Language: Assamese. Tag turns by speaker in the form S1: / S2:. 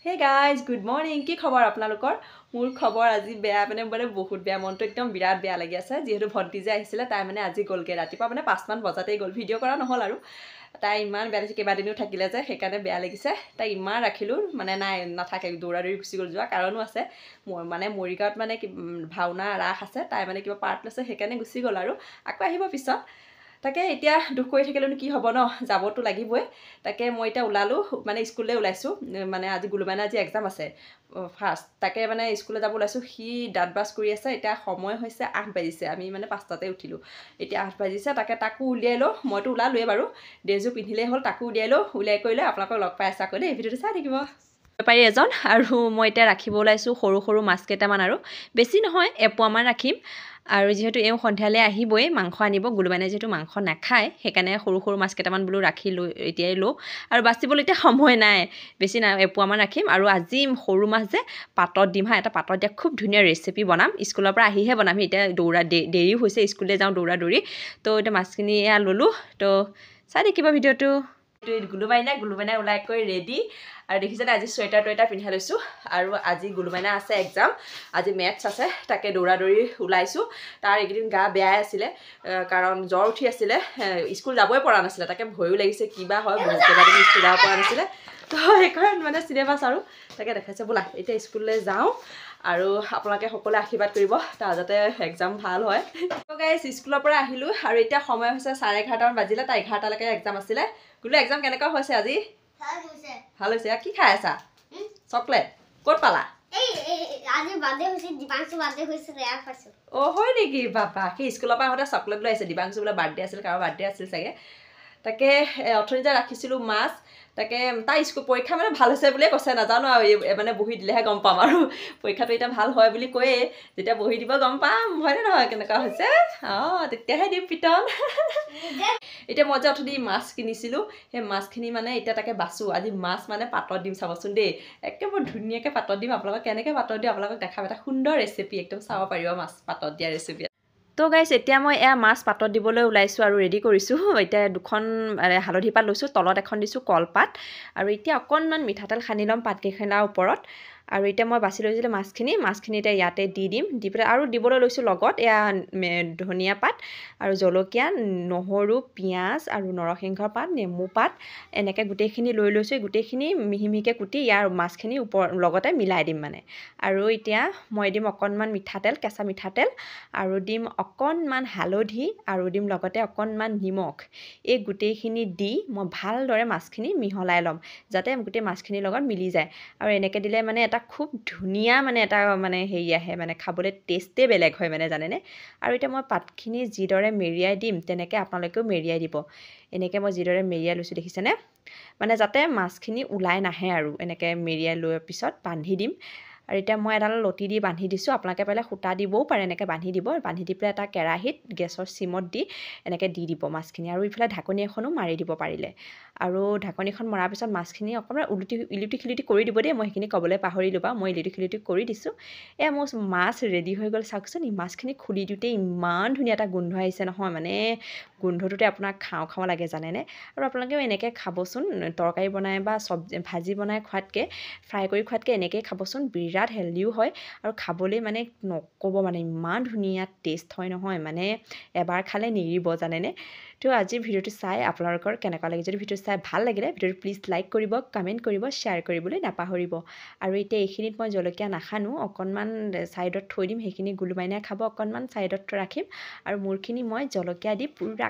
S1: Hey guys, good morning. কি খবৰ আপোনালোকৰ? মোৰ খবৰ আজি বেয়া মানে বহুত বেয়া মনটো একদম বিৰাট বেয়া লাগি আছে যেহেতু ভণ্টি যে আহিছিলে তাই মানে আজি গলগে ৰাতিপুৱা মানে 5 মান বজাতেই গল ভিডিঅ' কৰা নহল আৰু তাই ইমান বেয়া লাগিছে কেইবাদিনো থাকিলে যে সেইকাৰণে বেয়া লাগিছে তাই ইমান ৰাখিলো মানে নাই নাথাকে দৌৰা-দৌৰি গুচি গল যোৱা কাৰণো আছে মানে মৰিগাঁৱত মানে ভাওনা ৰাস আছে তাই মানে কিবা পাৰ্ট লৈছে সেইকাৰণে গুচি গল আৰু আকৌ আহিব পিছত তাকে এতিয়া দুখ কৰি থাকিলেনো কি হ'ব ন যাবতো লাগিবই তাকে মই এতিয়া ওলালো মানে স্কুললৈ ওলাইছো মানে আজি গুলুমাইনা আজি এক্সাম আছে ফাৰ্ষ্ট তাকে মানে স্কুললৈ যাব ওলাইছো সি দাঁত ব্ৰাছ কৰি আছে এতিয়া সময় হৈছে 8 বাজিছে আমি মানে 5টাতে উঠিলো এতিয়া 8 বাজিছে তাকে তাকো উলিয়াই লও মইতো ওলালোৱে বাৰু ড্ৰেছযোৰ পিন্ধিলেই হ'ল তাকো উলিয়াই লও উলিয়াই কৰিলে আপোনালোকক লগ পাই আছা কৈ দেই ভিডিঅ'টো চাই থাকিব বেপাৰী এজন আৰু মই এতিয়া ৰাখিব ওলাইছো সৰু সৰু মাছ কেইটামান আৰু বেছি নহয় এপোৱামান ৰাখিম আৰু যেহেতু এওঁ সন্ধিয়ালৈ আহিবই মাংস আনিব গুলুমাইনাই যেহেতু মাংস নাখায় সেইকাৰণে সৰু সৰু মাছ কেইটামান বোলো ৰাখি লৈ এতিয়াই লওঁ আৰু বাচিবলৈ এতিয়া সময় নাই বেছি নাই এপোৱামান ৰাখিম আৰু আজি সৰু মাছ যে পাতত দিম হা এটা পাতত দিয়া খুব ধুনীয়া ৰেচিপি বনাম স্কুলৰ পৰা আহিহে বনাম এতিয়া দৌৰা দেৰি হৈছে স্কুললৈ যাওঁ দৌৰা দৌৰি তো এতিয়া মাছখিনি এয়া ল'লোঁ তো চাই দেখিব ভিডিঅ'টো গুলুমাইনাই ওলাই কৰি ৰেডি আৰু দেখিছে আজি চুৱেটাৰ টুৱেটাৰ পিন্ধাই লৈছোঁ আৰু আজি গুলুমাইনা আছে এক্সাম আজি মেথছ আছে তাকে দৌৰা দৌৰি ওলাইছোঁ তাৰ এইকেইদিন গা বেয়াই আছিলে কাৰণ জ্বৰ উঠি আছিলে স্কুল যাবই পৰা নাছিলে তাকে ভয়ো লাগিছে কিবা হয় বহুত কেইবাদিন স্কুল যাব পৰা নাছিলে তো সেইকাৰণে মানে চিনেমাছ আৰু তাকে দেখাইছে বোলা এতিয়া স্কুললৈ যাওঁ আৰু আপোনালোকে সকলোৱে আশীৰ্বাদ কৰিব তাৰ যাতে এক্সাম ভাল হয় তো গাইছ স্কুলৰ পৰা আহিলোঁ আৰু এতিয়া সময় হৈছে 11:30 বাজিলে তাৰ 11টালৈকে এক্সাম আছিলে গুলো এক্সাম কেনেকুৱা হৈছে আজি ভাল হৈছে কি খাই আছা চকলেট ক'ত পালা
S2: আজি বাদে হৈছে দিবাংশু বাদে হৈছে ৰেয়া পাইছো
S1: ও হয় নেকি বাবা কি স্কুলৰ পৰা আহোঁতে চকলেট লৈ আহিছে দিবাংশু বোলে বাৰ্থডে আছিল কাৰো বাৰ্থডে আছিল চাগে তাকে অথনি যে ৰাখিছিলোঁ মাছ তাকে তাই স্কুল পৰীক্ষা মানে ভাল হৈছে বুলিয়ে কৈছে নাজানো আৰু মানে বহি দিলেহে গম পাম আৰু পৰীক্ষাটো এতিয়া ভাল হয় বুলি কৈয়ে যেতিয়া বহি দিব গম পাম হয়নে নহয় কেনেকুৱা হৈছে তেতিয়াহে দিম পিটন এতিয়া মই যে অথনি মাছ কিনিছিলোঁ সেই মাছখিনি মানে এতিয়া তাকে বাছোঁ আজি মাছ মানে পাতত দিম চাবচোন দেই একেবাৰে ধুনীয়াকৈ পাতত দিম আপোনালোকক কেনেকৈ পাতত দিম আপোনালোকক দেখাম এটা সুন্দৰ ৰেচিপি একদম চাব পাৰিব মাছ পাতত দিয়া ৰেচিপি তো গাইছ এতিয়া মই এয়া মাছ পাতত দিবলৈ ওলাইছোঁ আৰু ৰেডি কৰিছোঁ এতিয়া দুখন হালধি পাত লৈছোঁ তলত এখন দিছোঁ কলপাত আৰু এতিয়া অকণমান মিঠাতেল সানি ল'ম পাতকেইখনৰ ওপৰত আৰু এতিয়া মই বাছি লৈছিলোঁ মাছখিনি এতিয়া ইয়াতে দি দিম দি পেলাই আৰু দিবলৈ লৈছোঁ লগত এয়া ধনিয়া পাত আৰু জলকীয়া নহৰু পিঁয়াজ আৰু নৰসিংহৰ পাত নেমু পাত এনেকৈ গোটেইখিনি লৈ লৈছোঁ গোটেইখিনি মিহি মিহিকৈ কুটি ইয়াৰ মাছখিনি লগতে মিলাই দিম মানে আৰু এতিয়া মই দিম অকণমান মিঠাতেল কেঁচা মিঠাতেল আৰু দিম অকণমান হালধি আৰু দিম লগতে অকণমান নিমখ এই গোটেইখিনি দি মই ভালদৰে মাছখিনি মিহলাই ল'ম যাতে গোটেই মাছখিনিৰ লগত মিলি যায় আৰু এনেকৈ দিলে মানে এটা খুব ধুনীয়া মানে এটা মানে হেৰি আহে মানে খাবলৈ টেষ্টে বেলেগ হয় মানে জানেনে আৰু এতিয়া মই পাতখিনি যিদৰে মেৰিয়াই দিম তেনেকৈ আপোনালোকেও মেৰিয়াই দিব এনেকৈ মই যিদৰে মেৰিয়াই লৈছোঁ দেখিছেনে মানে যাতে মাছখিনি ওলাই নাহে আৰু এনেকৈ মেৰিয়াই লোৱাৰ পিছত বান্ধি দিম আৰু এতিয়া মই এডাল লতি দি বান্ধি দিছোঁ আপোনালোকে পাৰিলে সূতা দিবও পাৰে এনেকৈ বান্ধি দিব বান্ধি দি পেলাই এটা কেৰাহীত গেছৰ চিমত দি এনেকৈ দি দিব মাছখিনি আৰু ইফালে ঢাকনি এখনো মাৰি দিব পাৰিলে আৰু ঢাকনিখন মৰাৰ পিছত মাছখিনি অকণমান ইলুটি খিলুটি কৰি দিব দেই মই সেইখিনি ক'বলৈ পাহৰিলোঁ বা মই ইলুটি খিলুটি কৰি দিছোঁ এয়া মোৰ মাছ ৰেডি হৈ গ'ল চাওকচোন মাছখিনি খুলি দিওঁতে ইমান ধুনীয়া এটা গোন্ধ আহিছে নহয় মানে গোন্ধটোতে আপোনাক খাওঁ লাগে জানেনে আৰু আপোনালোকেও এনেকৈ খাবচোন তৰকাৰী বনাই বা ভাজি বনাই খোৱাতকৈ ফ্ৰাই কৰি খোৱাতকৈ এনেকৈ খাবচোন বিৰাট হেল্ডিও হয় আৰু খাবলৈ মানে নক'ব মানে ইমান ধুনীয়া টেষ্ট হয় নহয় মানে এবাৰ খালে নেৰিব জানেনে তো আজিৰ ভিডিঅ'টো চাই আপোনালোকৰ কেনেকুৱা লাগে যদি ভিডিঅ'টো চাই ভাল লাগিলে ভিডিঅ'টো প্লিজ লাইক কৰিব কমেণ্ট কৰিব শ্বেয়াৰ কৰিবলৈ নাপাহৰিব আৰু এতিয়া এইখিনিত মই জলকীয়া নাখানো অকণমান ছাইডত থৈ দিম সেইখিনি গুলুমাইনাই খাব অকণমান ছাইডত ৰাখিম আৰু মোৰখিনি মই জলকীয়া দি পুৰা